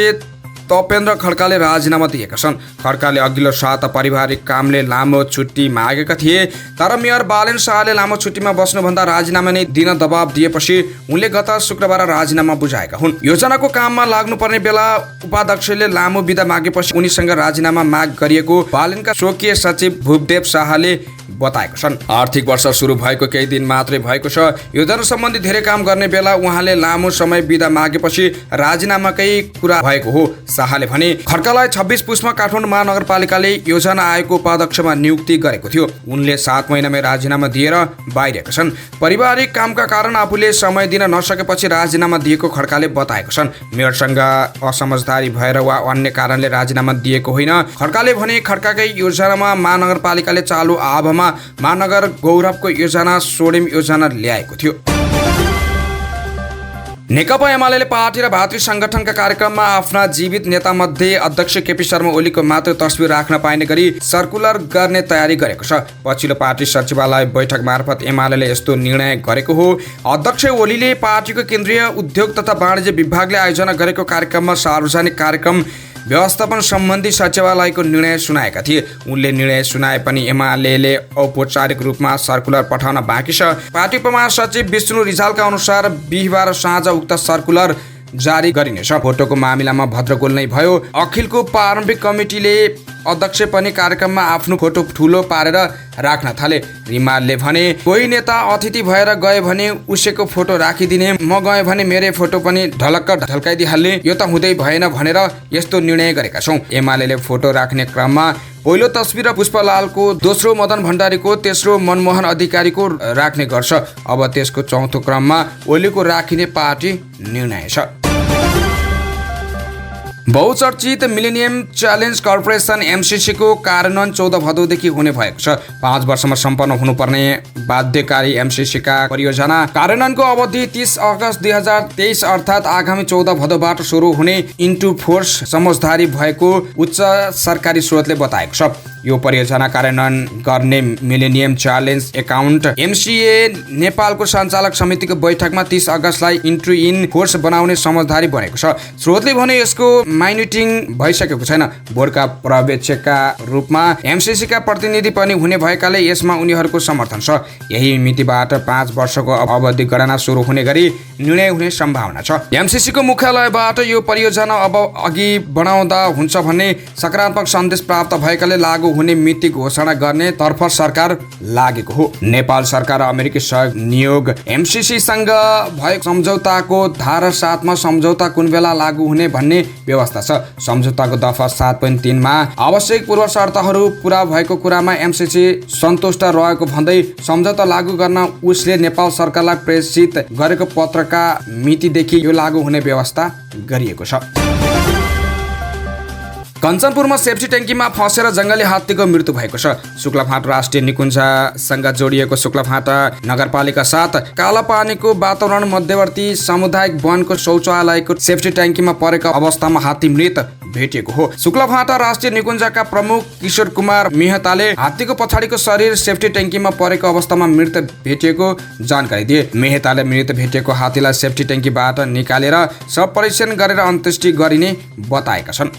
तपेन्द्र खड्काले राजीनामा दिएका छन्। खड्काले अघिल्लो साता पारिवारिक कामले लामो छुट्टी मागेका थिए, तर मेयर बालेन शाहले लामो छुट्टीमा बस्नुभन्दा राजीनामा नै दिन दबाब दिएपछि उनले गत शुक्रबार राजीनामा बुझाएका हुन्। योजनाको काममा लाग्नुपर्ने बेला उपाध्यक्षले लामो बिदा मागेपछि उनीसँग राजीनामा माग गरिएको बालेनका स्वकीय सचिव भूपदेव शाहले बताएका छन्। आर्थिक वर्ष सुरु भएको केही दिन मात्रै भएको छ। योजना सम्बन्धी धेरै काम गर्ने बेला उहाँले लामो समय बिदा मागेपछि राजीनामाकै कुरा भएको हो। शाहले भने खड्कालाई 26 पुसमा काठमाडौँ महानगरपालिकाले योजना आयोगको उपाध्यक्षमा नियुक्ति गरेको थियो। उनले 7 महिनामै राजीनामा दिएर बाहिरिएका छन्। पारिवारिक कामका कारण आफूले समय दिन नसकेपछि राजीनामा दिएको खड्काले बताएका छन्। मेयरसँग असमझदारी भएर वा अन्य कारणले राजीनामा दिएको होइन। खड्काले भने खड्काकै योजनामा महानगरपालिकाले चालु आवाहमा महानगर गौरवको योजना सोडिम योजना ल्याएको थियो। नेकपा एमाले पार्टी र भातृ संगठनका कार्यक्रममा आफ्ना जीवित नेतामध्ये अध्यक्ष केपी शर्मा ओलीको मात्र तस्बिर राख्न पाइने गरी सर्कुलर गर्ने तयारी गरेको छ। पछिल्लो पार्टी सचिवालय बैठक मार्फत एमाले यस्तो निर्णय गरेको हो। अध्यक्ष ओलीले पार्टीको केन्द्रीय उद्योग तथा वाणिज्य विभागले आयोजना गरेको कार्यक्रममा सार्वजनिक कार्यक्रम व्यवस्थापन सम्बन्धी सचिवालयको निर्णय सुनाएका थिए। उनले निर्णय सुनाए पनि एमाले औपचारिक रूपमा सर्कुलर पठाउन बाँकी छ। पार्टी उपमहासचिव विष्णु रिजालका अनुसार बिहिबार साँझ उक्त सर्कुलर जारी गरिनेछ। फोटोको मामिलामा भद्रगोल नै भयो। अखिलको प्रारम्भिक कमिटीले अध्यक्ष पनि कार्यक्रममा आफ्नो फोटो ठुलो पारेर राख्न थाले। रिमालले भने कोही नेता अतिथि भएर गए भने उसैको फोटो राखिदिने, म गएँ भने मेरै फोटो पनि ढलक्क ढल्काइदिहाल्ने, यो त हुँदै भएन भनेर यस्तो निर्णय गरेका छौँ। एमाले फोटो राख्ने क्रममा पहिलो तस्बिर पुष्पलालको, दोस्रो मदन भण्डारीको, तेस्रो मनमोहन अधिकारीको राख्ने गर्छ। अब त्यसको चौथो क्रममा ओलीको राखिने पार्टी निर्णय छ। बहुचर्चित मिलेनियम च्यालेन्ज कर्पोरेसन एमसिसीको कार्यान्वयन 14 भदौदेखि हुने भएको छ। 5 वर्षमा सम्पन्न हुनुपर्ने बाध्यकारी एमसिसीका परियोजना कार्यान्वयनको अवधि 30 अगस्त 2023 अर्थात् आगामी 14 भदौबाट सुरु हुने इन्टु फोर्स समझदारी भएको उच्च सरकारी स्रोतले बताएको छ। यो परियोजना कार्यान्वयन गर्ने मिलेनियम च्यालेन्ज एकाउन्ट एमसिए नेपालको सञ्चालक समितिको बैठकमा 30 अगस्तलाई इन्ट्री इन फोर्स बनाउने समझदारी बनेको छ। स्रोतले भने यसको माइनिटिङ भइसकेको छैन। बोर्डका पर्यवेक्षकका रूपमा एमसिसीका प्रतिनिधि पनि हुने भएकाले यसमा उनीहरूको समर्थन छ। यही मितिबाट 5 वर्षको अवधि गणना सुरु हुने गरी निर्णय हुने सम्भावना छ। एमसिसीको मुख्यालयबाट यो परियोजना अब अघि बढाउँदा हुन्छ भन्ने सकारात्मक सन्देश प्राप्त भएकाले लागू हुने मिति घोषणा गर्ने तर्फ सरकार लागेको हो। नेपाल सरकार र अमेरिकी सहयोग नियोग एमसिसीसँग भएको सम्झौताको धारा 7 मा सम्झौता कुन बेला लागू हुने भन्ने व्यवस्था छ। सम्झौताको दफा 7.3 मा आवश्यक पूर्व शर्तहरू पूरा भएको कुरामा एमसिसी सन्तुष्ट रहेको भन्दै सम्झौता लागू गर्न उसले नेपाल सरकारलाई प्रेषित गरेको पत्रका मितिदेखि यो लागू हुने व्यवस्था गरिएको छ। कञ्चनपुरमा सेफ्टी ट्याङ्कीमा फसेर जङ्गली हात्तीको मृत्यु भएको छ। शुक्लाफाँट राष्ट्रिय निकुञ्जसँग जोडिएको शुक्लाफाँट नगरपालिका साथ कालापानीको वातावरण मध्यवर्ती सामुदायिक वनको शौचालयको सेफ्टी ट्याङ्कीमा परेको अवस्थामा हात्ती मृत भेटिएको हो। शुक्लाफाँट राष्ट्रिय निकुञ्जका प्रमुख किशोर कुमार मेहताले हात्तीको पछाडिको शरीर सेफ्टी ट्याङ्कीमा परेको अवस्थामा मृत भेटिएको जानकारी दिए। मेहताले मृत भेटिएको हात्तीलाई सेफ्टी ट्याङ्कीबाट निकालेर शव परीक्षण गरेर अन्त्येष्टि गरिने बताएका छन्।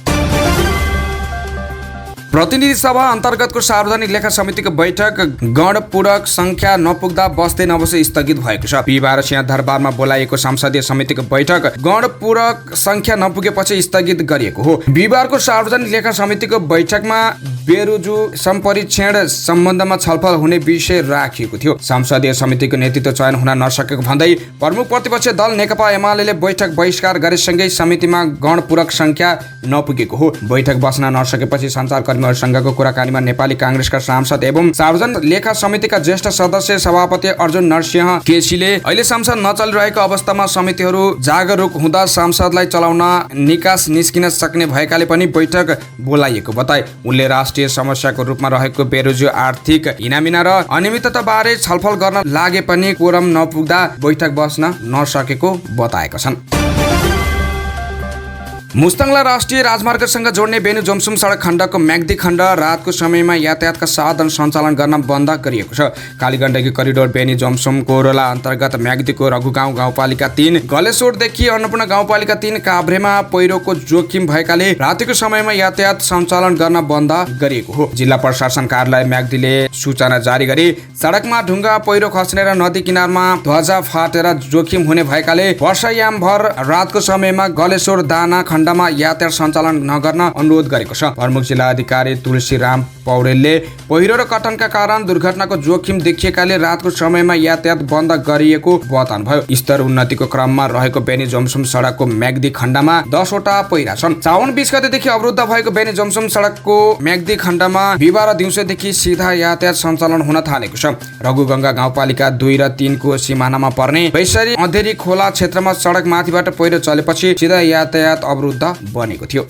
प्रतिनिधि सभा अन्तर्गतको सार्वजनिक लेखा समितिको बैठक गणपूरक संख्या नपुग्दा बस्दै नबस्दै स्थगित भएको छ। बिहिबार सिंहदरबारमा बोलाइएको संसदीय समितिको बैठक गणपूरक संख्या नपुगेपछि स्थगित गरिएको हो। बिहिबारको सार्वजनिक लेखा समितिको बैठकमा बेरुजु सम्परीक्षण सम्बन्धमा छलफल हुने विषय राखिएको थियो। संसदीय समितिको नेतृत्व चयन हुन नसकेको भन्दै प्रमुख प्रतिपक्षी दल नेकपा एमाले बैठक बहिष्कार गरेसँगै समितिमा गणपूरक संख्या नपुगेको हो। बैठक बस्न नसकेपछि सञ्चारकर्मीहरूसँगको कुराकानीमा नेपाली काङ्ग्रेसका सांसद एवं सार्वजनिक लेखा समितिका ज्येष्ठ सदस्य सभापति अर्जुन नरसिंह केसीले अहिले संसद नचलिरहेको अवस्थामा समितिहरू जागरुक हुँदा संसदलाई चलाउन निकास निस्किन सक्ने भएकाले पनि बैठक बोलाइएको बताए। उनले राष्ट्रिय समस्याको रूपमा रहेको बेरोजगारी, आर्थिक इनामिना र अनियमितता बारे छलफल गर्न लागे पनि कोरम नपुग्दा बैठक बस्न नसकेको बताएका छन्। मुस्ताङलाई राष्ट्रिय राजमार्गसँग जोड्ने बेनी जोमसुम सडक खण्डको म्याग्दी खण्ड रातको समयमा यातायातका साधन सञ्चालन गर्न बन्द गरिएको छ। कालीगण्डकी करिडोर बेनी जोमसुम कोरोला अन्तर्गत म्याग्दीको रघुगाउँ गाउँपालिका 3 गलेश्वरदेखि अन्नपूर्ण गाउँपालिका 3 काभ्रेमा पहिरोको जोखिम भएकाले रातिको समयमा यातायात सञ्चालन गर्न बन्द गरिएको हो। जिल्ला प्रशासन कार्यालय म्याग्दीले सूचना जारी गरी सडकमा ढुङ्गा पहिरो खस्ने र नदी किनारमा ध्वजा फाटेर जोखिम हुने भएकाले वर्षायामभर रातको समयमा गलेश्वर दाना खण्डमा यातायात सञ्चालन नगर्न अनुरोध गरेको छ। प्रमुख जिल्ला अधिकारी तुलसीराम पौडेलले पहिरो र कटनका कारण दुर्घटनाको जोखिम देखिएकाले रातको समयमा यातायात बन्द गरिएको बताउनुभयो। स्तर उन्नतिको क्रममा रहेको बेनी जमसम सडकको म्याग्दी खण्डमा 10 वटा पहिरा छन्। साउन 20 गतेदेखि अवरुद्ध भएको बेनी जमसम सडकको म्याग्दी खण्डमा बिहिबार दिउँसोदेखि सिधा यातायात सञ्चालन हुन थालेको छ। रघुगङ्गा गाउँपालिका 2 र 3 को सिमानामा पर्ने बैसरी अँधेरी खोला क्षेत्रमा सडक माथिबाट पहिरो चलेपछि सिधा यातायात अवरुद्ध बनेको थियो।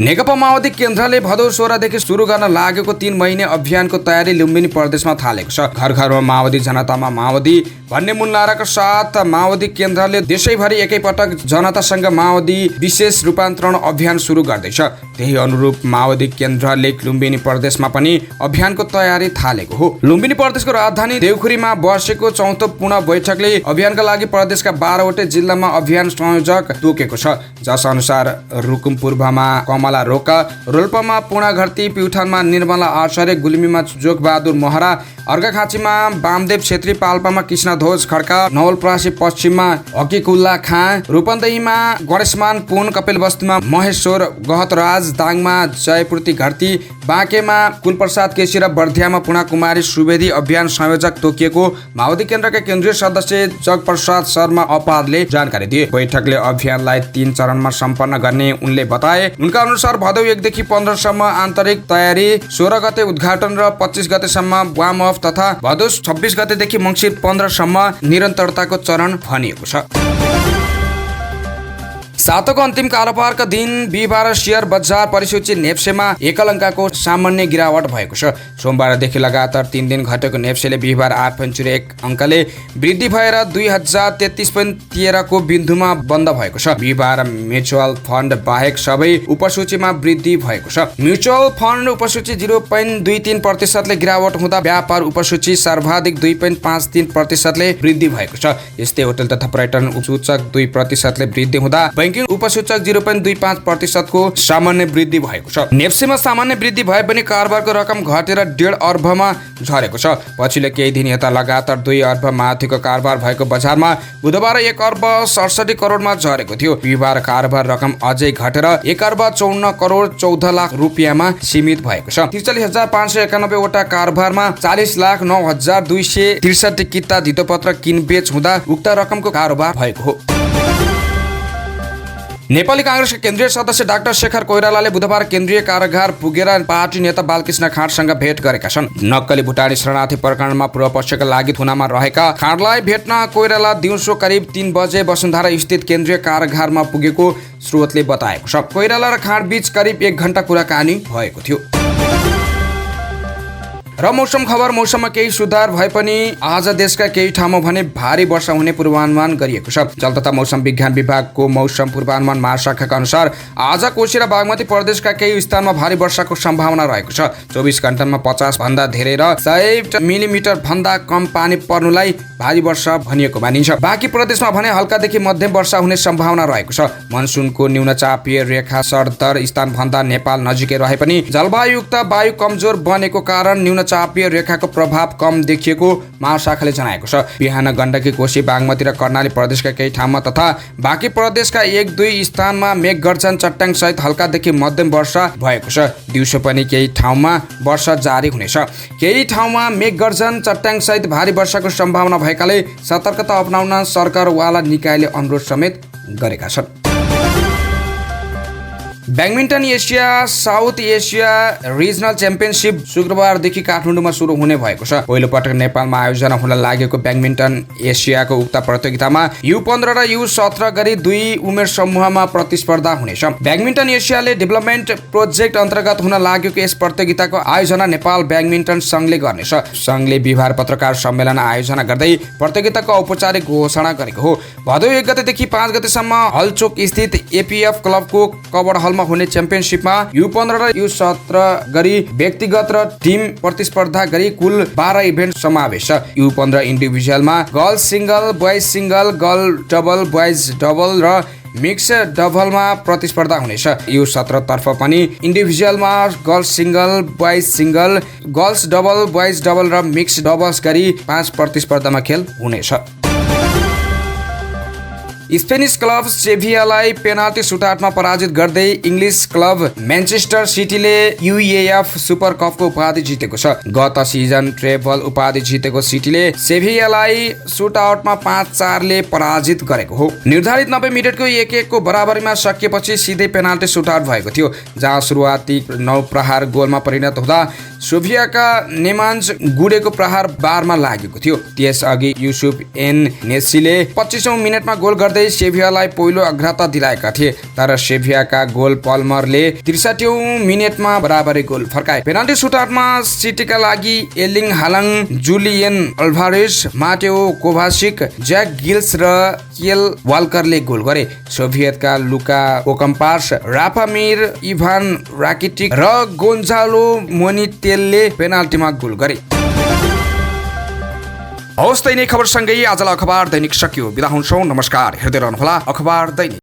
नेकपा माओवादी केन्द्रले भदौ 16 देखि सुरु गर्न लागेको 3 महिने अभियानको तयारी लुम्बिनी प्रदेशमा थालेको छ। घर घरमा माओवादी जनतामा माओवादी भन्ने मूल नाराका साथ माओवादी केन्द्रले देशैभरि एकैपटक जनतासँग माओवादी विशेष रूपान्तरण अभियान सुरु गर्दैछ। त्यही अनुरूप माओवादी केन्द्रले लुम्बिनी प्रदेशमा पनि अभियानको तयारी थालेको हो। लुम्बिनी प्रदेशको राजधानी देउखुरीमा बसेको 4औं पुनः बैठकले अभियानका लागि प्रदेशका 12 वटै जिल्लामा अभियान संयोजक तोकेको छ। जस अनुसार रुकुम पूर्वमा कमला रोका, रोल्पामा पूर्णा घरती, प्युठानमा निर्मला आचार्य, गुल्मीमा जोगबहादुर महरा, अर्घाखाँचीमा वामदेव छेत्री, पाल्पामा कृष्णध्वज खड्का, नवलपरासी पश्चिममा हकिकुल्ला खाँ, रूपन्देहीमा गणेशमान पुन, कपिलवस्तुमा महेश्वर गहतराज, दाङमा जयपूर्ति घरती, बाँकेमा कुलप्रसाद केसी र बर्धियामा पूर्णा कुमारी सुवेदी अभियान संयोजक तोकिएको माओवादी केन्द्रका केन्द्रीय सदस्य जगप्रसाद शर्मा अपारले जानकारी दिए। बैठकले अभियानलाई 3 चरणमा सम्पन्न गर्ने उनले बताए। उनका अनुसार भदौ 1 देखि 15 सम्म आन्तरिक तयारी, 16 गते उद्घाटन र 25 गतेसम्म वार्म अफ तथा भदौ 26 गतेदेखि मङ्सिर 15 सम्म निरन्तरताको चरण भनिएको छ। सातौंको अन्तिम कारोबारका दिन बिहिबार शेयर बजार परिसूची नेप्सेमा एकल अङ्कको सामान्य गिरावट भएको छ। सोमबारदेखि लगातार 3 दिन घटेको नेप्सेले बिहिबार 8.01 अङ्कले वृद्धि भएर 2033.13 को बिन्दुमा बन्द भएको छ। बिहिबार म्युचुअल फन्ड बाहेक सबै उपसूचीमा वृद्धि भएको छ। म्युचुअल फन्ड उपसूची 0.23% ले गिरावट हुँदा व्यापार उपसूची सर्वाधिक 2.53% ले वृद्धि भएको छ। यस्तै होटल तथा पर्यटन उपसूचक 2% ले वृद्धि हुँदा बैंकिङ उपसूचक 0.25% को सामान्य वृद्धि भएको छ। नेप्सेमा सामान्य वृद्धि भए पनि कारोबारको रकम घटेर 1.5 अर्बमा झरेको छ। पछिल्लो केही दिन यता लगातार 2 अर्ब माथिको कारोबार भएको बजारमा बुधबार 1 अर्ब 67 करोडमा झरेको थियो। बिहिबार कारोबार रकम अझै घटेर 1 अर्ब 54 करोड 14 लाख रुपियाँमा सीमित भएको छ। 43,591 वटा कारोबारमा 40,09,263 किता धितोपत्र किनबेच हुँदा उक्त रकमको कारोबार भएको हो। नेपाली कांग्रेसका केन्द्रीय सदस्य डाक्टर शेखर कोइरालाले बुधबार केन्द्रीय कारागार पुगेर पार्टी नेता बालकृष्ण खाँडसँग भेट गरेका छन्। नक्कली भुटानी शरणार्थी प्रकरणमा पूर्व पक्षका लागि थुनामा रहेका खाँडलाई भेट्न कोइराला दिउँसो करिब 3 बजे वसुन्धरा स्थित केन्द्रीय कारागारमा पुगेको स्रोतले बताएको छ। कोइराला र खाँड बीच करिब 1 घण्टा कुराकानी भएको थियो। र मौसम खबर। मौसममा केही सुधार भए पनि आज देशका केही ठाउँमा भने भारी वर्षा हुने पूर्वानुमान गरिएको छ। जल तथा मौसम विज्ञान विभागको मौसम पूर्वानुमान महाशाखाका अनुसार आज कोशी र बागमती प्रदेशका केही स्थानमा भारी वर्षाको सम्भावना रहेको छ। 24 घण्टामा 50 भन्दा धेरै र 100 मिलिमिटर भन्दा कम पानी पर्नुलाई भारी वर्षा भनिएको मानिन्छ। बाँकी प्रदेशमा भने हल्कादेखि मध्यम वर्षा हुने सम्भावना रहेको छ। मनसुनको न्यूनचापीय रेखा सरदर स्थानभन्दा नेपाल नजिकै रहे पनि जलवायुयुक्त वायु कमजोर बनेको कारण चापीय रेखाको प्रभाव कम देखिएको महाशाखाले जनाएको छ। बिहान गण्डकी, कोशी, बागमती र कर्णाली प्रदेशका केही ठाउँमा तथा बाँकी प्रदेशका 1-2 स्थानमा मेघगर्जन चट्याङ सहित हल्कादेखि मध्यम वर्षा भएको छ। दिउँसो पनि केही ठाउँमा वर्षा जारी हुनेछ। केही ठाउँमा मेघगर्जन चट्याङ सहित भारी वर्षाको सम्भावना भएकाले सतर्कता अपनाउन सरकारवाला निकायले अनुरोध समेत गरेका छन्। Badminton Asia South Asia regional championship शुक्रबारदेखि काठमाडौँमा सुरु हुने भएको छ। पहिलो पटक नेपालमा आयोजना हुन लागेको ब्याडमिन्टन एसियाको उक्त प्रतियोगितामा U15 र U17 गरी 2 उमेर समूहमा प्रतिस्पर्धा हुनेछ। ब्याडमिन्टन एसियाले डेभलपमेन्ट प्रोजेक्ट अन्तर्गत हुन लागेको यस प्रतियोगिताको आयोजना नेपाल ब्याडमिन्टन संघले गर्नेछ। संघले बिहिबार पत्रकार सम्मेलन आयोजना गर्दै प्रतियोगिताको औपचारिक घोषणा गरेको हो। भदौ 1 गतेदेखि 5 गतेसम्म हलचोक स्थित एपीएफ क्लबको कवर हलमा हुने च्याम्पियनसिपमा U15 र U17 गरी व्यक्तिगत र टिम प्रतिस्पर्धा गरी कुल 12 इभेन्ट समावेश छ। U15 इन्डिभिजुअलमा girls single, boys single, girl double, boys double र मिक्स डबलमा प्रतिस्पर्धा हुनेछ। U17 तर्फ पनि इन्डिभिजुअलमा girls single, boys single, girls double, boys double र मिक्स डबल्स गरी 5 प्रतिस्पर्धामा खेल हुनेछ। स्पेनिस क्लब सेभियालाई पेनाल्टी सुटआउटमा पराजित गर्दै इङ्ग्लिस क्लब म्यानचेस्टर सिटीले युएएफ सुपर कपको उपाधि जितेको छ। गत सिजन ट्रेबल उपाधि जितेको सिटीले सेभियालाई सुटआउटमा 5-4 ले पराजित गरेको हो। निर्धारित 90 मिनेटको 1-1 को बराबरीमा सकिएपछि सिधै पेनाल्टी सुटआउट भएको थियो, जहाँ सुरुवाती 9 प्रहार गोलमा परिणत हुँदा सेभियाका नेमान्ज गुडेको प्रहार बारमा लागेको थियो। त्यसअघि युसुफ एन नेसीले 25औं मिनेटमा गोल गर्दै सेभियालाई पहिलो अग्रता दिलाएका थिए, तर सेभियाका गोल पल्मरले 63औं मिनेटमा बराबरी गोल फर्काए। पेनाल्टी सुटआउटमा सिटीका लागि एर्लिङ हालान्ड, जुलियन अल्भारेज, माटेओ कोभासिक, ज्याक गिल्स र केल वाल्करले गोल गरे। सोभियतका लुका ओकम्पास, राफामिर, इभान राकिटिक र गोन्जालो मोनितेलले पेनाल्टीमा गोल गरे। हवस्, दैनिक खबरसँगै आजलाई अखबार दैनिक सकियो। बिदा हुन्छौँ। नमस्कार। हेर्दै रहनुहोला अखबार दैनिक।